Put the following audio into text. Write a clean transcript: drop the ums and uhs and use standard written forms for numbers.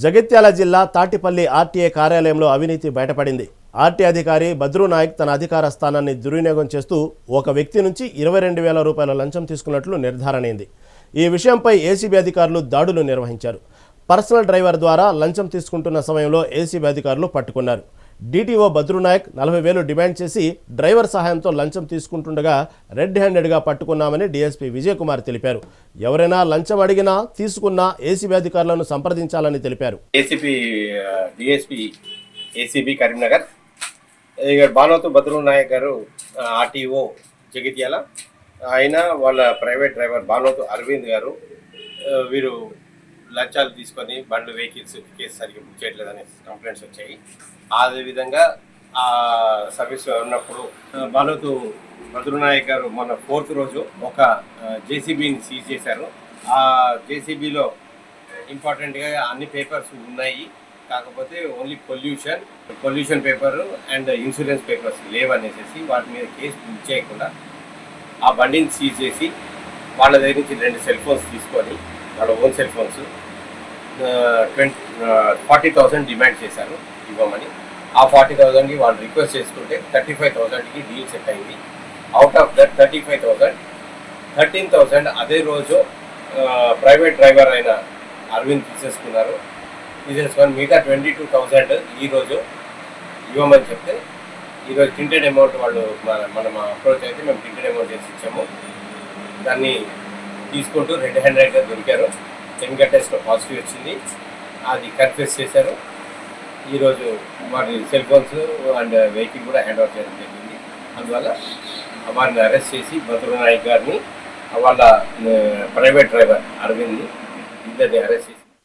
జగిత్యాల జిల్లా తాటిపల్లి ఆర్టీఏ కార్యాలయంలో అవినీతి బయటపడింది. ఆర్టీ అధికారి బద్రు నాయక్ తన అధికార స్థానాన్ని దుర్వినియోగం చేస్తూ ఒక వ్యక్తి నుంచి 22,000 రూపాయల లంచం తీసుకున్నట్లు నిర్ధారణ అయింది. ఈ విషయంపై ఏసీబీ అధికారులు దాడులు నిర్వహించారు. పర్సనల్ డ్రైవర్ ద్వారా లంచం తీసుకుంటున్న సమయంలో ఏసీబీ అధికారులు పట్టుకున్నారు. డీటీఓ బద్రు నాయక్ 40,000 డిమాండ్ చేసి డ్రైవర్ సహాయంతో లంచం తీసుకుంటుండగా రెడ్ హ్యాండెడ్గా పట్టుకున్నామని డీఎస్పీ విజయకుమార్ తెలిపారు. ఎవరైనా లంచం అడిగినా తీసుకున్నా ఏసీబీ అధికారులను సంప్రదించాలని తెలిపారు. ఏసీబీ కరీంనగర్ బానోతు బద్రు నాయక్ గారు ఆర్టీఓ జగిత్యాల, ఆయన వాళ్ళ ప్రైవేట్ డ్రైవర్ బానోతు అరవింద్ గారు వీరు లంచాలు తీసుకొని బండ్లు వెహికల్స్ కేసు సరిగ్గా బుక్ చేయట్లేదని కంప్లైంట్స్ వచ్చాయి. అదేవిధంగా ఆ సర్వీస్ ఉన్నప్పుడు బానోతు బద్రు నాయక్ గారు మొన్న 4th రోజు ఒక జేసీబీని సీజ్ చేశారు. ఆ జేసీబీలో ఇంపార్టెంట్గా అన్ని పేపర్స్ ఉన్నాయి, కాకపోతే only pollution paper and insurance papers లేవనేసి వాటి మీద కేసు బుక్ చేయకుండా ఆ బండిని సీజ్ చేసి వాళ్ళ దగ్గర నుంచి 2 సెల్ ఫోన్స్ తీసుకొని వాళ్ళ ఓన్ సెల్ ఫోన్స్ 40,000 డిమాండ్ చేశారు ఇవ్వమని. ఆ 40,000కి వాళ్ళు రిక్వెస్ట్ చేసుకుంటే 35,000కి డీల్ సెట్ అయింది. అవుట్ ఆఫ్ దట్ 35,000 13,000 అదే రోజు ప్రైవేట్ డ్రైవర్ అయిన అరవింద్ తీసేసుకొని మిగతా 22,000 ఈరోజు ఇవ్వమని చెప్తే ఈరోజు ప్రింటెడ్ అమౌంట్ వాళ్ళు మనం అప్రోచ్ అయితే మేము ప్రింటెడ్ అమౌంట్ చేసి ఇచ్చాము. దాన్ని తీసుకుంటూ రెడ్ హ్యాండెడ్గా దొరికారు. కెమికల్ టెస్ట్లో పాజిటివ్ వచ్చింది, అది కన్ఫ్యూస్ చేశారు. ఈరోజు వారి సెల్ ఫోన్స్ అండ్ వెహికల్ కూడా హ్యాండ్ ఓవర్ చేయడం జరిగింది. అందువల్ల వారిని అరెస్ట్ చేసి బద్రు నాయక్ గారిని వాళ్ళ ప్రైవేట్ డ్రైవర్ అరవింద్ని ఇద్దరిని అరెస్ట్ చేసి